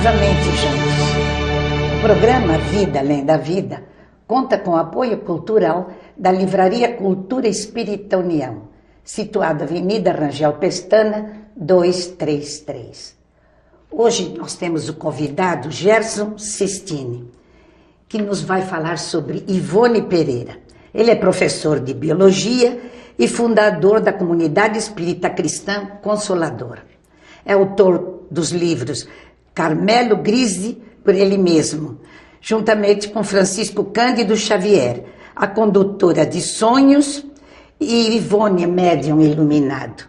novamente juntos. O programa Vida Além da Vida conta com o apoio cultural da Livraria Cultura Espírita União, situada Avenida Rangel Pestana, 233. Hoje nós temos o convidado Gerson Sistini, que nos vai falar sobre Ivone Pereira. Ele é professor de Biologia e fundador da Comunidade Espírita Cristã Consoladora. É autor dos livros Carmelo Grise, por ele mesmo, juntamente com Francisco Cândido Xavier, a condutora de sonhos, e Ivone, médium iluminado.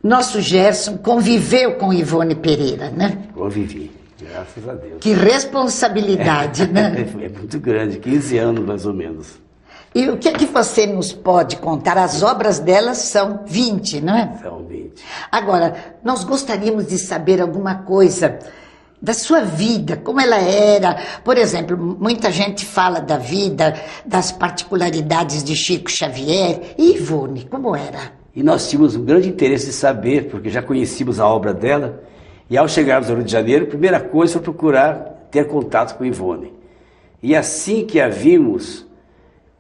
Nosso Gerson conviveu com Ivone Pereira, né? Convivi, graças a Deus. Que responsabilidade, né? É muito grande, 15 anos mais ou menos. E o que é que você nos pode contar? As obras delas são 20, não é? São 20. Agora, nós gostaríamos de saber alguma coisa da sua vida, como ela era. Por exemplo, muita gente fala da vida, das particularidades de Chico Xavier. E Ivone, como era? E nós tínhamos um grande interesse de saber, porque já conhecíamos a obra dela, e ao chegarmos ao Rio de Janeiro, a primeira coisa foi procurar ter contato com Ivone. E assim que a vimos,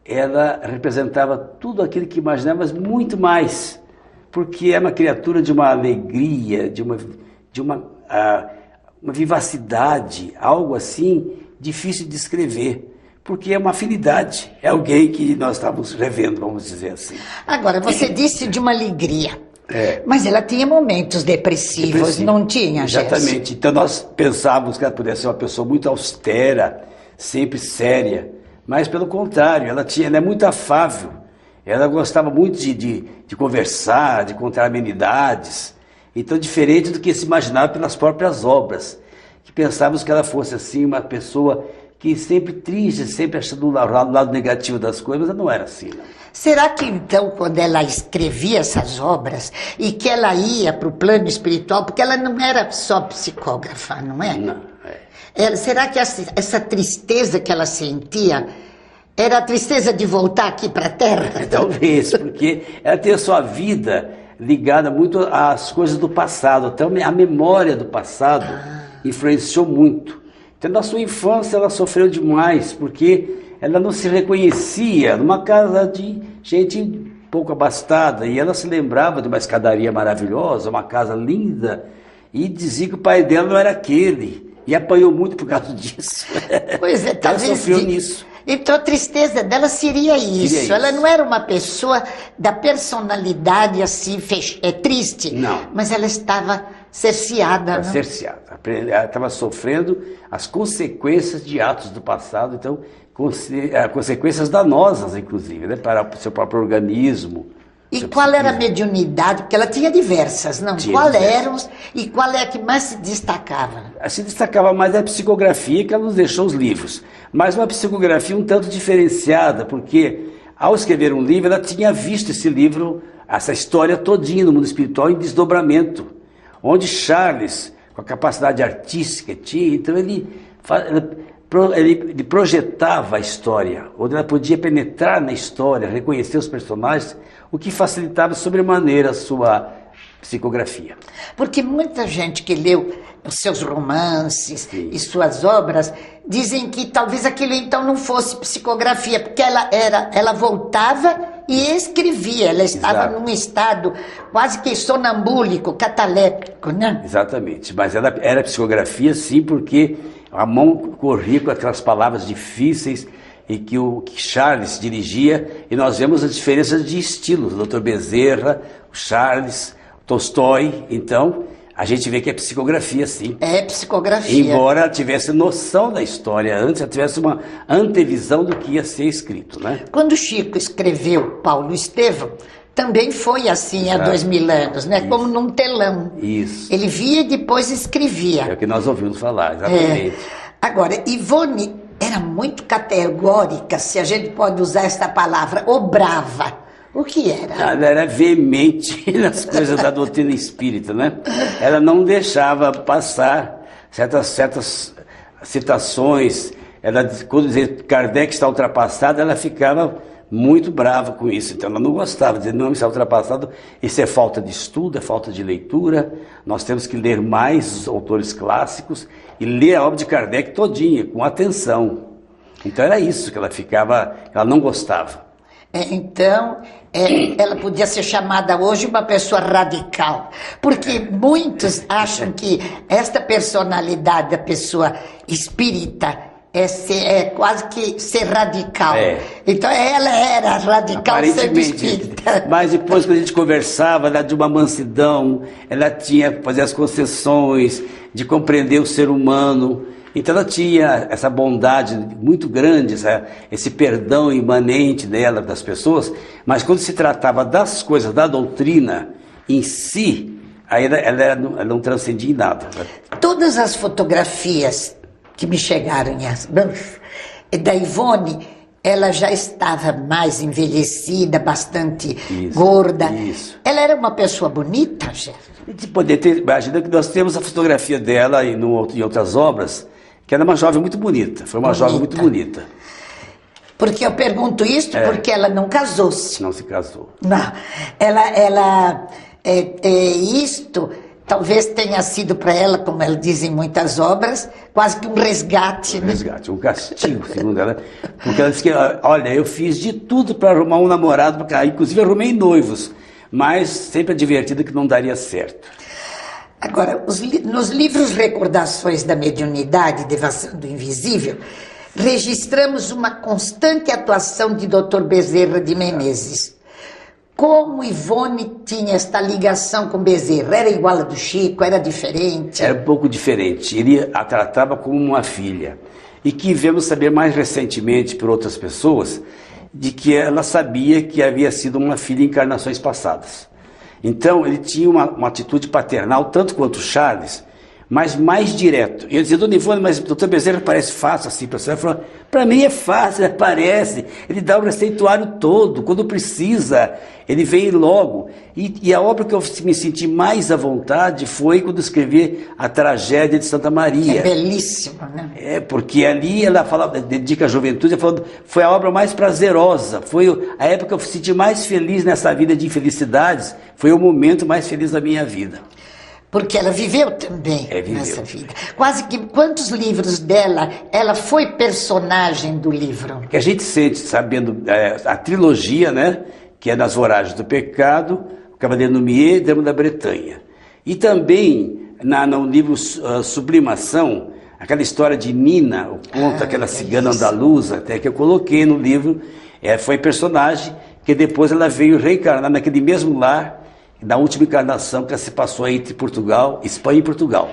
ela representava tudo aquilo que imaginávamos, muito mais, porque é uma criatura de uma alegria, de uma vivacidade, algo assim difícil de descrever, porque é uma afinidade, é alguém que nós estávamos revendo, vamos dizer assim. Agora, você disse de uma alegria, mas ela tinha momentos depressivos, não tinha, Gerson? Exatamente, então nós pensávamos que ela pudesse ser uma pessoa muito austera, sempre séria, mas pelo contrário, ela é muito afável, ela gostava muito de conversar, de contar amenidades, então diferente do que se imaginava pelas próprias obras, que pensávamos que ela fosse assim uma pessoa que sempre triste, sempre achando o lado negativo das coisas, mas não era assim, não. Será que então, quando ela escrevia essas obras e que ela ia para o plano espiritual, porque ela não era só psicógrafa, não é? Não, será que essa tristeza que ela sentia era a tristeza de voltar aqui para a Terra? Talvez, porque ela tem a sua vida ligada muito às coisas do passado, até a memória do passado influenciou muito. Então, na sua infância, ela sofreu demais, porque ela não se reconhecia numa casa de gente pouco abastada, e ela se lembrava de uma escadaria maravilhosa, uma casa linda, e dizia que o pai dela não era aquele, e apanhou muito por causa disso. Pois é, talvez ela sofreu nisso. Então a tristeza dela seria isso. Ela não era uma pessoa da personalidade assim, triste. Não. Mas ela estava cerceada. Não? Cerceada. Ela estava sofrendo as consequências de atos do passado, então, consequências danosas, inclusive, né, para o seu próprio organismo. E qual era a mediunidade? Porque ela tinha diversas, não? E qual é a que mais se destacava? Se destacava mais a psicografia, que ela nos deixou os livros. Mas uma psicografia um tanto diferenciada, porque ao escrever um livro, ela tinha visto esse livro, essa história todinha no mundo espiritual em desdobramento, onde Charles, com a capacidade artística que tinha, então ele projetava a história, onde ela podia penetrar na história, reconhecer os personagens, o que facilitava sobremaneira a sua psicografia. Porque muita gente que leu os seus romances e suas obras dizem que talvez aquilo então não fosse psicografia, porque ela voltava e escrevia, ela estava num estado quase que sonambúlico, cataléptico, né? Exatamente, mas ela era psicografia sim, porque a mão corria com aquelas palavras difíceis e que o Charles dirigia, e nós vemos as diferenças de estilos, o Dr. Bezerra, o Charles, o Tolstói, então a gente vê que é psicografia sim. É psicografia. Embora ela tivesse noção da história antes, ela tivesse uma antevisão do que ia ser escrito, né? Quando Chico escreveu Paulo Estevão, também foi assim há 2000 anos, né? Isso. Como num telão. Isso. Ele via e depois escrevia. É o que nós ouvimos falar, exatamente. Agora, Ivone era muito categórica, se a gente pode usar essa palavra, ou brava. O que era? Ela era veemente nas coisas da doutrina espírita, né? Ela não deixava passar certas citações. Ela, quando dizia que Kardec está ultrapassado, ela ficava muito brava com isso. Então ela não gostava, dizendo, não, isso é ultrapassado, isso é falta de estudo, é falta de leitura, nós temos que ler mais os autores clássicos e ler a obra de Kardec todinha, com atenção. Então era isso que ela ficava, ela não gostava. Então, ela podia ser chamada hoje uma pessoa radical, porque muitos acham que esta personalidade da pessoa espírita é quase que ser radical. Então ela era radical sendo espírita. Mas depois, quando a gente conversava, ela de uma mansidão, ela tinha que fazer as concessões, de compreender o ser humano. Então ela tinha essa bondade muito grande, esse perdão imanente dela, das pessoas, mas quando se tratava das coisas, da doutrina em si, aí ela não transcendia em nada. Todas as fotografias que me chegaram em as mãos, da Ivone, ela já estava mais envelhecida, bastante gorda. Isso. Ela era uma pessoa bonita, Gerson? Imagina que nós temos a fotografia dela em outras obras, que era uma jovem muito bonita, foi uma jovem muito bonita. Porque eu pergunto isso porque ela não casou-se. Não se casou. Não, isto talvez tenha sido para ela, como ela diz em muitas obras, quase que um resgate. Um resgate, um castigo, segundo ela. Porque ela disse que, olha, eu fiz de tudo para arrumar um namorado, inclusive arrumei noivos, mas sempre advertida que não daria certo. Agora, nos livros Recordações da Mediunidade, Devassando do Invisível, registramos uma constante atuação de Dr. Bezerra de Menezes. Como Ivone tinha esta ligação com Bezerra? Era igual a do Chico? Era diferente? Era um pouco diferente. Ele a tratava como uma filha. E que viemos saber mais recentemente por outras pessoas, de que ela sabia que havia sido uma filha em encarnações passadas. Então, ele tinha uma atitude paternal, tanto quanto o Charles, mas mais direto. E eu dizia, dona Ivone, mas o doutor Bezerra parece fácil assim para você. Ela falou, para mim é fácil, parece. Ele dá o receituário todo, quando precisa, ele vem logo. E a obra que eu me senti mais à vontade foi quando escrevi A Tragédia de Santa Maria. É belíssima, né? Porque ali ela dedica à juventude, falando, foi a obra mais prazerosa, foi a época que eu me senti mais feliz nessa vida de infelicidades, foi o momento mais feliz da minha vida. Porque ela viveu também nessa vida. Quase que quantos livros dela, ela foi personagem do livro? Que a gente sente, sabendo a trilogia, né? Que é Nas Voragens do Pecado, O Cavaleiro Lumière e Dama da Bretanha. E também no livro Sublimação, aquela história de Nina, o conto, aquela cigana andaluza, até que eu coloquei no livro, foi personagem que depois ela veio reencarnar naquele mesmo lar, na última encarnação que se passou entre Espanha e Portugal.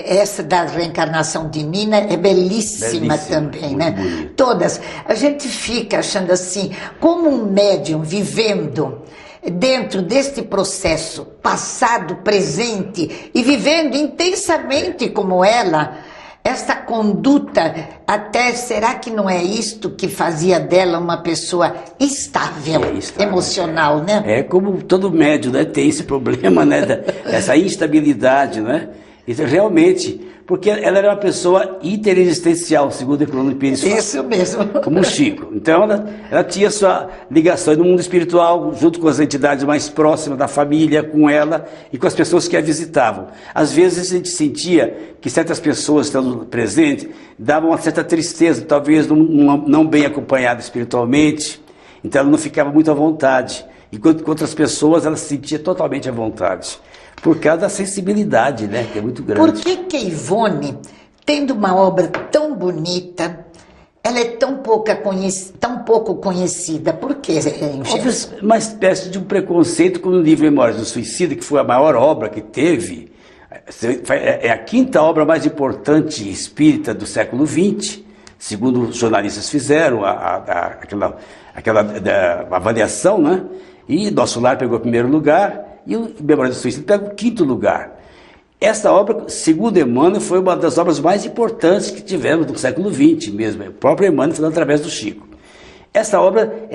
Essa da reencarnação de Nina é belíssima também, né? Bonito. Todas. A gente fica achando assim, como um médium vivendo dentro deste processo passado, presente e vivendo intensamente como ela, esta conduta, até será que não é isto que fazia dela uma pessoa estável, emocional, né? Como todo médium, né, tem esse problema, né, essa instabilidade, né? Isso realmente, porque ela era uma pessoa interexistencial, segundo o Herculano Pires. Isso mesmo. Como o Chico. Então ela tinha sua ligação no mundo espiritual, junto com as entidades mais próximas da família, com ela e com as pessoas que a visitavam. Às vezes a gente sentia que certas pessoas estando presentes davam uma certa tristeza, talvez não bem acompanhada espiritualmente, então ela não ficava muito à vontade. Enquanto com outras pessoas ela se sentia totalmente à vontade. Por causa da sensibilidade, né, que é muito grande. Por que Ivone, tendo uma obra tão bonita, ela é tão pouco conhecida? Por quê? Houve uma espécie de um preconceito com o livro Memórias do Suicida, que foi a maior obra que teve. É a quinta obra mais importante espírita do século XX, segundo os jornalistas fizeram aquela avaliação, né? E Nosso Lar pegou o primeiro lugar. E o Memórias do Suicida pega o quinto lugar. Essa obra, segundo Emmanuel, foi uma das obras mais importantes que tivemos do século XX mesmo. O próprio Emmanuel falando através do Chico. Essa obra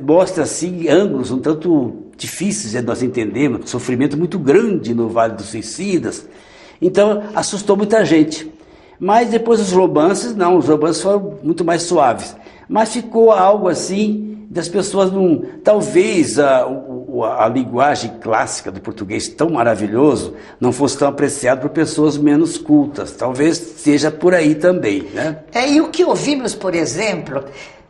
mostra assim, ângulos um tanto difíceis de nós entendermos, um sofrimento muito grande no Vale dos Suicidas. Então, assustou muita gente. Mas depois os romances foram muito mais suaves. Mas ficou algo assim, das pessoas não... Talvez a linguagem clássica do português tão maravilhoso não fosse tão apreciado por pessoas menos cultas. Talvez seja por aí também, né? E o que ouvimos, por exemplo,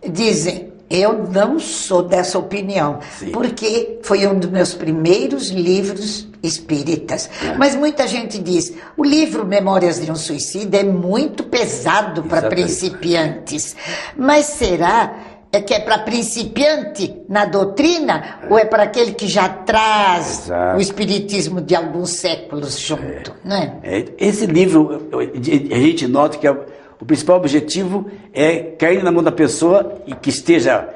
dizem... Eu não sou dessa opinião, sim, porque foi um dos meus primeiros livros espíritas. Mas muita gente diz, o livro Memórias de um Suicida é muito pesado para principiantes. Mas será que é para principiante na doutrina ou é para aquele que já traz o espiritismo de alguns séculos junto? Né? Esse livro, a gente nota que o principal objetivo é cair na mão da pessoa e que esteja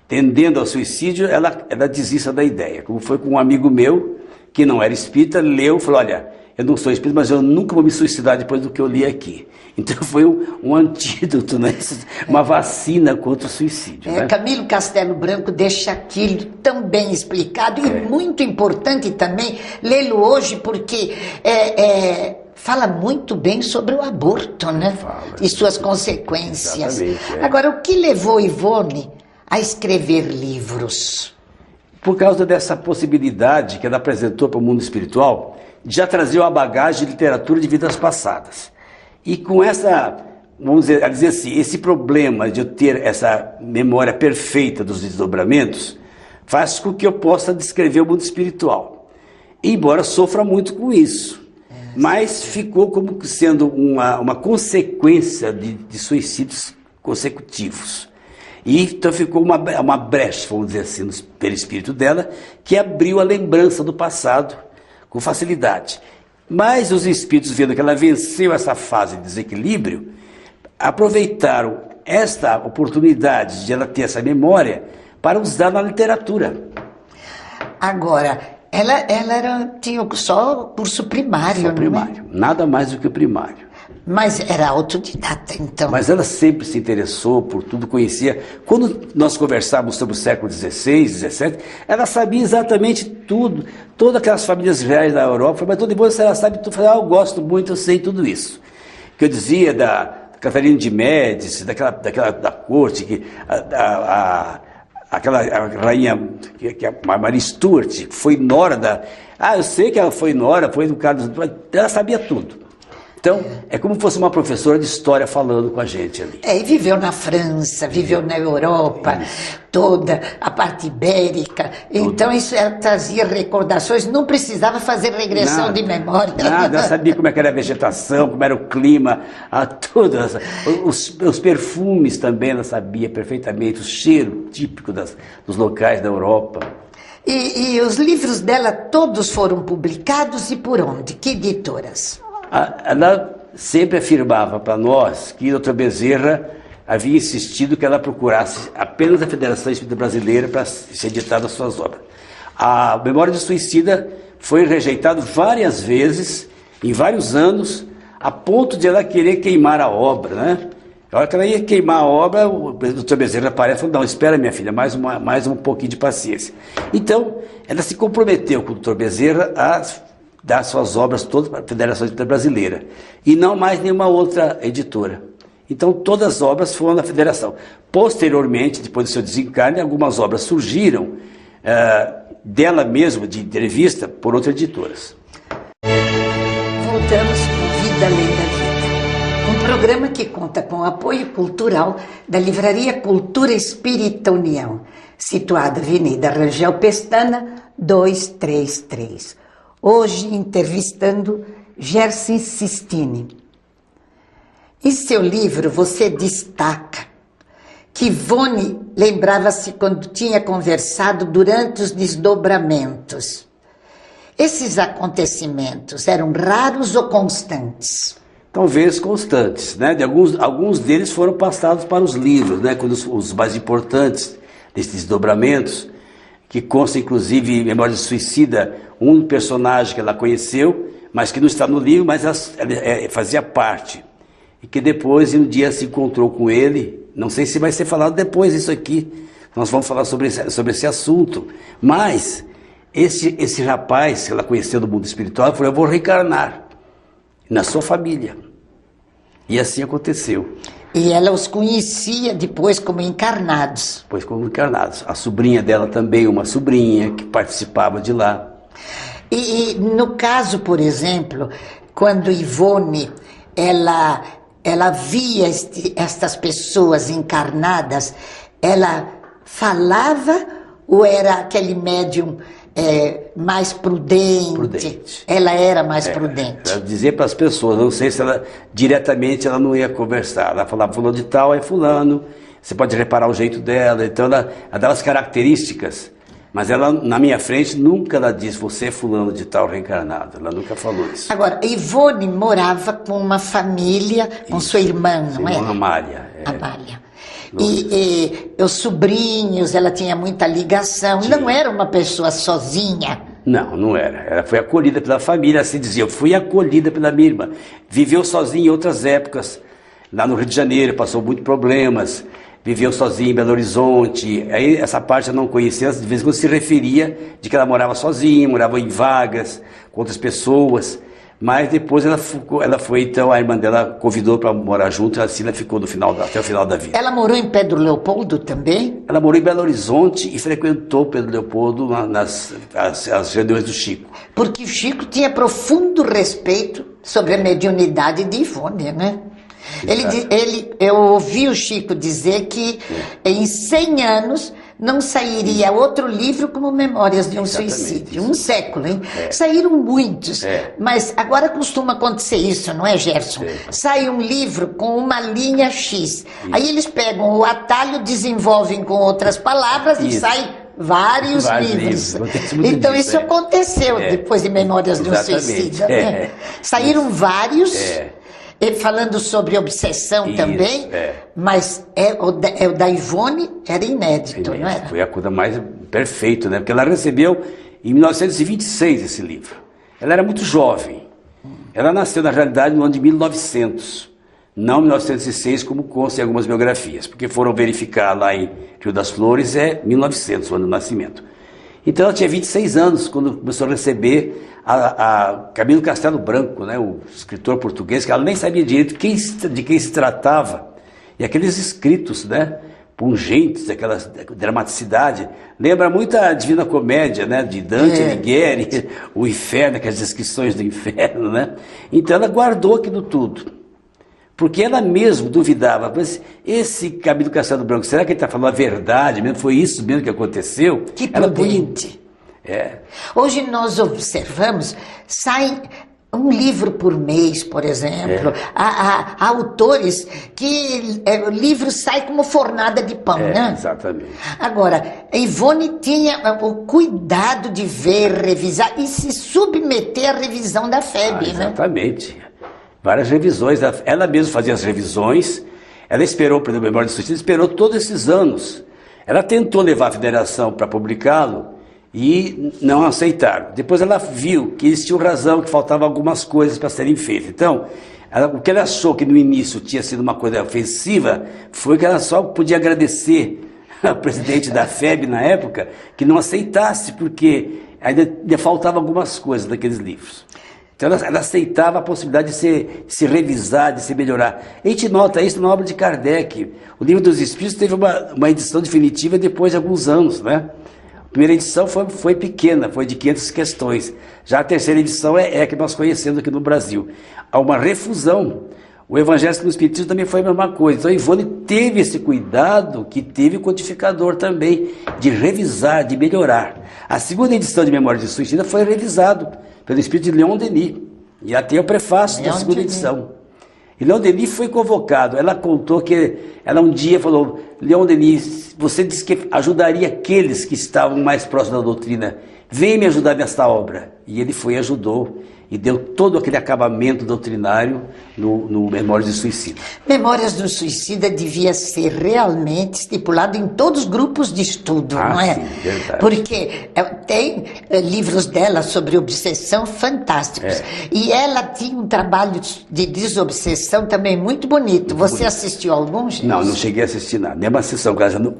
tendendo ao suicídio, ela desista da ideia. Como foi com um amigo meu, que não era espírita, leu e falou, olha, eu não sou espírita, mas eu nunca vou me suicidar depois do que eu li aqui. Então foi um antídoto, né? Uma vacina contra o suicídio. Né? Camilo Castelo Branco deixa aquilo tão bem explicado e muito importante também lê-lo hoje, porque... fala muito bem sobre o aborto, né? E suas consequências. Agora, o que levou Ivone a escrever livros? Por causa dessa possibilidade que ela apresentou para o mundo espiritual, já trazia uma bagagem de literatura de vidas passadas. E com essa, vamos dizer assim, esse problema de eu ter essa memória perfeita dos desdobramentos, faz com que eu possa descrever o mundo espiritual. Embora sofra muito com isso. Mas ficou como sendo uma consequência de suicídios consecutivos. E então ficou uma brecha, vamos dizer assim, no perispírito dela, que abriu a lembrança do passado com facilidade. Mas os espíritos, vendo que ela venceu essa fase de desequilíbrio, aproveitaram esta oportunidade de ela ter essa memória para usar na literatura. Agora... Ela tinha só curso primário, só primário, nada mais do que o primário. Mas era autodidata, então. Mas ela sempre se interessou por tudo, conhecia. Quando nós conversávamos sobre o século XVI, XVII, ela sabia exatamente tudo, todas aquelas famílias reais da Europa, mas toda depois ela sabe tudo, eu gosto muito, eu sei tudo isso. Que eu dizia da Catarina de Médici, da corte, que aquela rainha, que a Maria Stuart, foi nora da... eu sei que ela foi nora, foi do Carlos... Ela sabia tudo. Então, é como se fosse uma professora de história falando com a gente ali. E viveu na França, viveu na Europa, toda a parte ibérica. Então, isso trazia recordações, não precisava fazer regressão de memória. Nada, ela sabia como era a vegetação, como era o clima, tudo. Os perfumes também ela sabia perfeitamente, o cheiro típico dos locais da Europa. E os livros dela todos foram publicados e por onde? Que editoras? Ela sempre afirmava para nós que o Dr. Bezerra havia insistido que ela procurasse apenas a Federação Espírita Brasileira para ser editada as suas obras. A Memória do Suicida foi rejeitada várias vezes, em vários anos, a ponto de ela querer queimar a obra, né? A hora que ela ia queimar a obra, o Dr. Bezerra aparece e falou, não, espera minha filha, mais um pouquinho de paciência. Então, ela se comprometeu com o Dr. Bezerra a dar suas obras todas para a Federação Espírita Brasileira. E não mais nenhuma outra editora. Então, todas as obras foram da Federação. Posteriormente, depois do seu desencarne, algumas obras surgiram dela mesma, de entrevista, por outras editoras. Voltamos com Vida Além da Vida. Um programa que conta com o apoio cultural da Livraria Cultura Espírita União, situada Avenida Rangel Pestana, 233. Hoje entrevistando Gerson Sistini. Em seu livro você destaca que Ivone lembrava-se quando tinha conversado durante os desdobramentos. Esses acontecimentos eram raros ou constantes? Talvez constantes, né? Alguns deles foram passados para os livros, né? Quando os mais importantes desses desdobramentos, que consta inclusive em Memória de Suicida, um personagem que ela conheceu, mas que não está no livro, mas ela fazia parte. E que depois, um dia, se encontrou com ele. Não sei se vai ser falado depois isso aqui. Nós vamos falar sobre esse assunto. Mas, esse rapaz que ela conheceu do mundo espiritual, falou, eu vou reencarnar na sua família. E assim aconteceu. E ela os conhecia depois como encarnados. Depois como encarnados. A sobrinha dela também, uma sobrinha que participava de lá. E no caso, por exemplo, quando Ivone, ela via estas pessoas encarnadas, ela falava ou era aquele médium mais prudente? Ela era mais prudente. Ela dizia para as pessoas, não sei se ela diretamente ela não ia conversar. Ela falava, fulano de tal é fulano, você pode reparar o jeito dela. Então ela dava as características. Mas ela, na minha frente, nunca ela disse, você é fulano de tal reencarnado. Ela nunca falou isso. Agora, Ivone morava com uma família, com sua irmã, não é? Amália. Amália. E os sobrinhos, ela tinha muita ligação. Não era uma pessoa sozinha. Não, não era. Ela foi acolhida pela família, assim dizia. Eu fui acolhida pela minha irmã. Viveu sozinha em outras épocas. Lá no Rio de Janeiro, passou muitos problemas. Viveu sozinha em Belo Horizonte, aí essa parte eu não conhecia, de vez em quando se referia de que ela morava sozinha, morava em vagas, com outras pessoas, mas depois ela foi, então a irmã dela convidou para morar junto, e assim ela ficou até o final da vida. Ela morou em Pedro Leopoldo também? Ela morou em Belo Horizonte e frequentou Pedro Leopoldo nas reuniões do Chico. Porque o Chico tinha profundo respeito sobre a mediunidade de Ivone, né? Eu ouvi o Chico dizer que em 100 anos não sairia outro livro como Memórias de um Suicídio. Um século, hein? Saíram muitos, mas agora costuma acontecer isso, não é, Gerson? Sai um livro com uma linha X. Aí eles pegam o atalho, desenvolvem com outras palavras e sai vários livros. Então isso aconteceu depois de Memórias de um Suicídio. Né? Saíram vários... Falando sobre obsessão também, mas o da Ivone era inédito, não era? Foi a coisa mais perfeita, né? Porque ela recebeu em 1926 esse livro. Ela era muito jovem. Ela nasceu, na realidade, no ano de 1900, não 1906, como consta em algumas biografias, porque foram verificar lá em Rio das Flores, 1900, o ano do nascimento. Então ela tinha 26 anos quando começou a receber a Camilo Castelo Branco, né, o escritor português, que ela nem sabia direito de quem se tratava. E aqueles escritos, né, pungentes, aquela dramaticidade, lembra muito a Divina Comédia, né, de Dante Alighieri, o inferno, aquelas descrições do inferno, né? Então ela guardou aquilo tudo. Porque ela mesmo duvidava, mas esse Camilo Castelo Branco, será que ele está falando a verdade mesmo? Foi isso mesmo que aconteceu? Que prudente. Hoje nós observamos, sai um livro por mês, por exemplo. Há autores que o livro sai como fornada de pão, né? Exatamente. Agora, a Ivone tinha o cuidado de ver, revisar e se submeter à revisão da FEB, né? Exatamente. Várias revisões, ela mesma fazia as revisões, ela esperou, por exemplo, Memória de Suicídio, esperou todos esses anos. Ela tentou levar a federação para publicá-lo e não aceitaram. Depois ela viu que eles tinham razão, que faltavam algumas coisas para serem feitas. Então, o que ela achou que no início tinha sido uma coisa ofensiva, foi que ela só podia agradecer ao presidente da FEB na época, que não aceitasse, porque ainda faltavam algumas coisas daqueles livros. Então ela aceitava a possibilidade de se revisar, de se melhorar. A gente nota isso na obra de Kardec. O Livro dos Espíritos teve uma edição definitiva depois de alguns anos, né? A primeira edição foi pequena, foi de 500 questões. Já a terceira edição é a que nós conhecemos aqui no Brasil. Há uma refusão. O Evangelho no Espiritismo também foi a mesma coisa. Então a Ivone teve esse cuidado que teve o codificador também, de revisar, de melhorar. A segunda edição de Memórias de Suicida foi revisado pelo espírito de Leon Denis. E até o prefácio da segunda edição. E Leon Denis foi convocado. Ela contou que ela um dia falou: Leon Denis, você disse que ajudaria aqueles que estavam mais próximos da doutrina. Vem me ajudar nesta obra. E ele foi e ajudou. E deu todo aquele acabamento doutrinário no Memórias do Suicida. Memórias do Suicida devia ser realmente estipulado em todos os grupos de estudo, não é? Sim, verdade. Porque tem livros dela sobre obsessão fantásticos. E ela tinha um trabalho de desobsessão também muito bonito. Você assistiu a alguns? Não cheguei a assistir nada. Nenhuma sessão.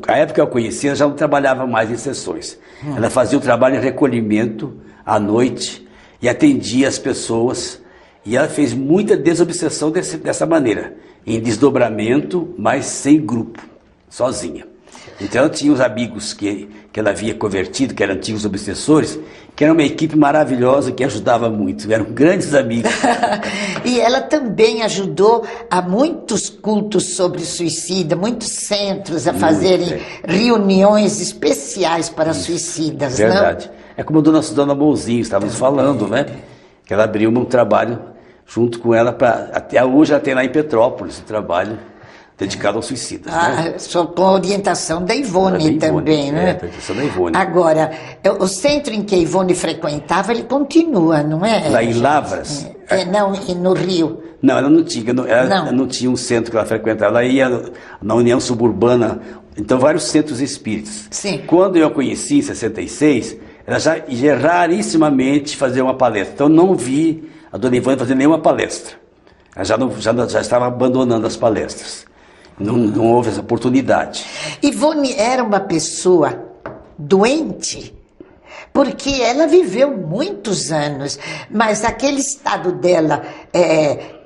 A época que eu conhecia, ela já não trabalhava mais em sessões. Ela fazia o trabalho em recolhimento à noite, e atendia as pessoas, E ela fez muita desobsessão dessa maneira, em desdobramento, mas sem grupo, sozinha. Então ela tinha os amigos que ela havia convertido, que eram antigos obsessores, que era uma equipe maravilhosa que ajudava muito, eram grandes amigos. E ela também ajudou a muitos cultos sobre suicida, muitos centros a fazerem reuniões especiais para suicidas, verdade. Não? É como a Dona Mãozinha, estávamos falando, né? Que ela abriu um trabalho junto com ela, até hoje ela tem lá em Petrópolis um trabalho dedicado aos suicidas. Né? Só com a orientação da Ivone também, né? A orientação da Ivone. Agora, o centro em que a Ivone frequentava, ele continua, não é? Lá em Lavras? Não, no Rio. Não, ela não tinha, ela não tinha um centro que ela frequentava, ela ia na União Suburbana, então vários centros espíritas. Sim. Quando eu a conheci, em 66, ela já ia rarissimamente fazer uma palestra, então não vi a Dona Ivone fazer nenhuma palestra. Ela já estava abandonando as palestras. Não houve essa oportunidade. Ivone era uma pessoa doente, porque ela viveu muitos anos, mas aquele estado dela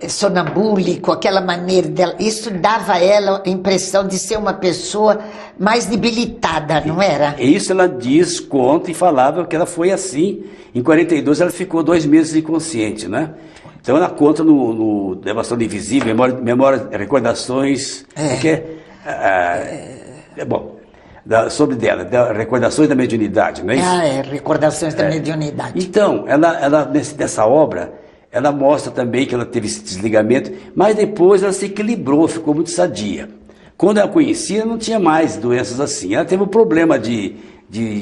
sonambúlico, aquela maneira dela, isso dava a ela a impressão de ser uma pessoa mais debilitada, não era? Isso ela conta e falava que ela foi assim. Em 42 ela ficou 2 meses inconsciente, né? Então ela conta no Devastação Invisível, memória, recordações, sobre dela, recordações da mediunidade, não é isso? Recordações da mediunidade. Então, ela nessa obra, ela mostra também que ela teve esse desligamento, mas depois ela se equilibrou, ficou muito sadia. Quando ela conhecia, não tinha mais doenças assim. Ela teve um problema de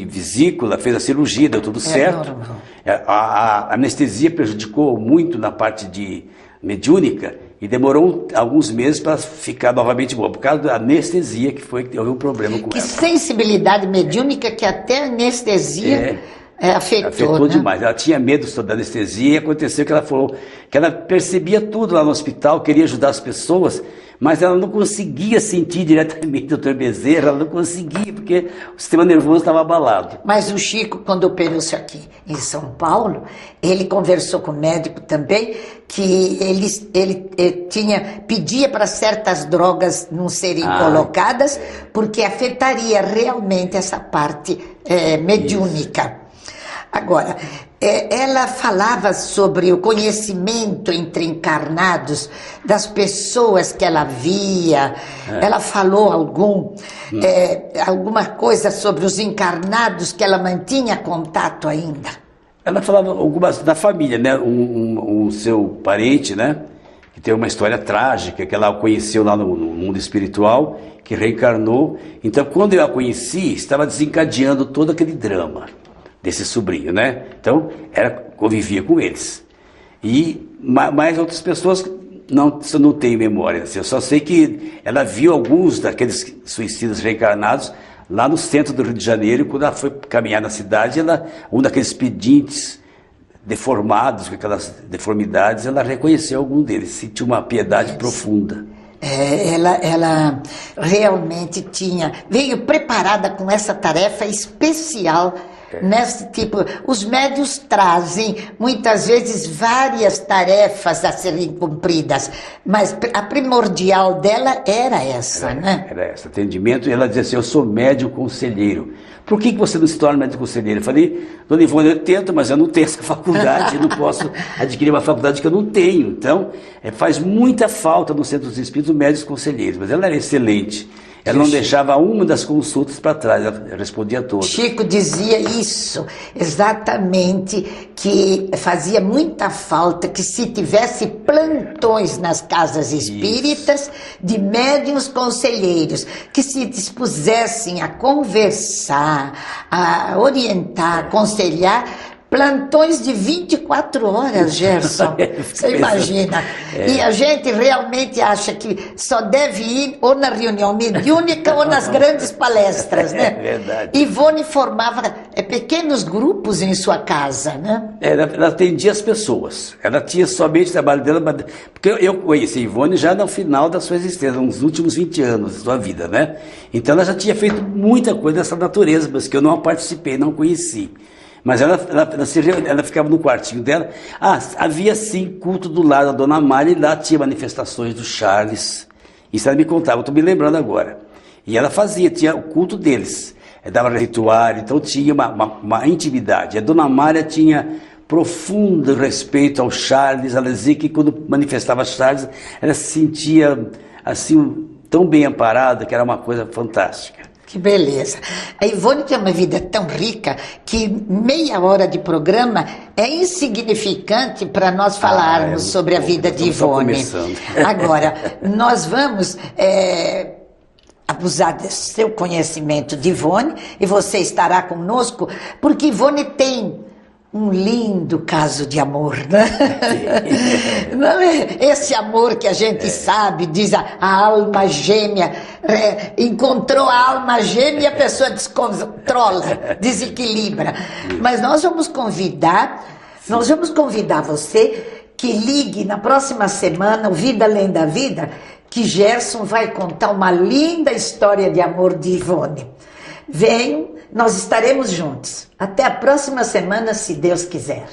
vesícula, fez a cirurgia, deu tudo certo. A anestesia prejudicou muito na parte de mediúnica e demorou alguns meses para ficar novamente boa, por causa da anestesia que houve um problema com ela. Que sensibilidade mediúnica que até a anestesia afetou, né? Demais. Ela tinha medo da anestesia e aconteceu que ela falou que ela percebia tudo lá no hospital, queria ajudar as pessoas, mas ela não conseguia sentir diretamente o Dr. Bezerra, ela não conseguia, porque o sistema nervoso estava abalado. Mas o Chico, quando operou-se aqui em São Paulo, ele conversou com o médico também, que ele pedia para certas drogas não serem colocadas, porque afetaria realmente essa parte mediúnica. Isso. Agora, ela falava sobre o conhecimento entre encarnados, das pessoas que ela via, ela falou alguma coisa sobre os encarnados que ela mantinha contato ainda? Ela falava algumas da família, né? O seu parente, né? Que tem uma história trágica, que ela conheceu lá no mundo espiritual, que reencarnou. Então, quando eu a conheci, estava desencadeando todo aquele drama desse sobrinho, né? Então, convivia com eles. E mais outras pessoas não tenho memória. Assim, eu só sei que ela viu alguns daqueles suicidas reencarnados lá no centro do Rio de Janeiro, e quando ela foi caminhar na cidade, um daqueles pedintes deformados, com aquelas deformidades, ela reconheceu algum deles, sentiu uma piedade profunda. Ela realmente veio preparada com essa tarefa especial. Nesse tipo, os médios trazem muitas vezes várias tarefas a serem cumpridas, mas a primordial dela era essa, né? Era essa, atendimento, e ela dizia assim: eu sou médium conselheiro. Por que você não se torna médium conselheiro? Eu falei: Dona Ivone, eu tento, mas eu não tenho essa faculdade, eu não posso adquirir uma faculdade que eu não tenho. Então, faz muita falta no Centro dos Espíritos médios conselheiros, mas ela era excelente. Ela não deixava uma das consultas para trás, ela respondia a todas. Chico dizia isso, exatamente, que fazia muita falta que se tivesse plantões nas casas espíritas de médiuns conselheiros, que se dispusessem a conversar, a orientar, a aconselhar, plantões de 24 horas, Gerson. Você imagina. E a gente realmente acha que só deve ir ou na reunião mediúnica ou nas grandes palestras, né? É verdade. Ivone formava pequenos grupos em sua casa, né? Ela atendia as pessoas. Ela tinha somente o trabalho dela, porque eu conheci a Ivone já no final da sua existência, nos últimos 20 anos da sua vida, né? Então ela já tinha feito muita coisa dessa natureza, mas que eu não participei, não conheci. Mas ela ficava no quartinho dela. Havia sim culto do lado da Dona Amália, e lá tinha manifestações do Charles. Isso ela me contava, estou me lembrando agora. E ela tinha o culto deles. Dava ritual, então tinha uma intimidade. A Dona Amália tinha profundo respeito ao Charles. Ela dizia que quando manifestava Charles, ela se sentia assim, tão bem amparada, que era uma coisa fantástica. Que beleza. A Ivone tem uma vida tão rica que meia hora de programa é insignificante para nós falarmos sobre a vida de Ivone. Agora, nós vamos abusar do seu conhecimento de Ivone, e você estará conosco, porque Ivone tem um lindo caso de amor, né? Não é esse amor que a gente sabe, diz a alma gêmea, encontrou a alma gêmea e a pessoa descontrola, desequilibra. Mas nós vamos convidar você que ligue na próxima semana, o Vida Além da Vida, que Gerson vai contar uma linda história de amor de Ivone. Venham, nós estaremos juntos. Até a próxima semana, se Deus quiser.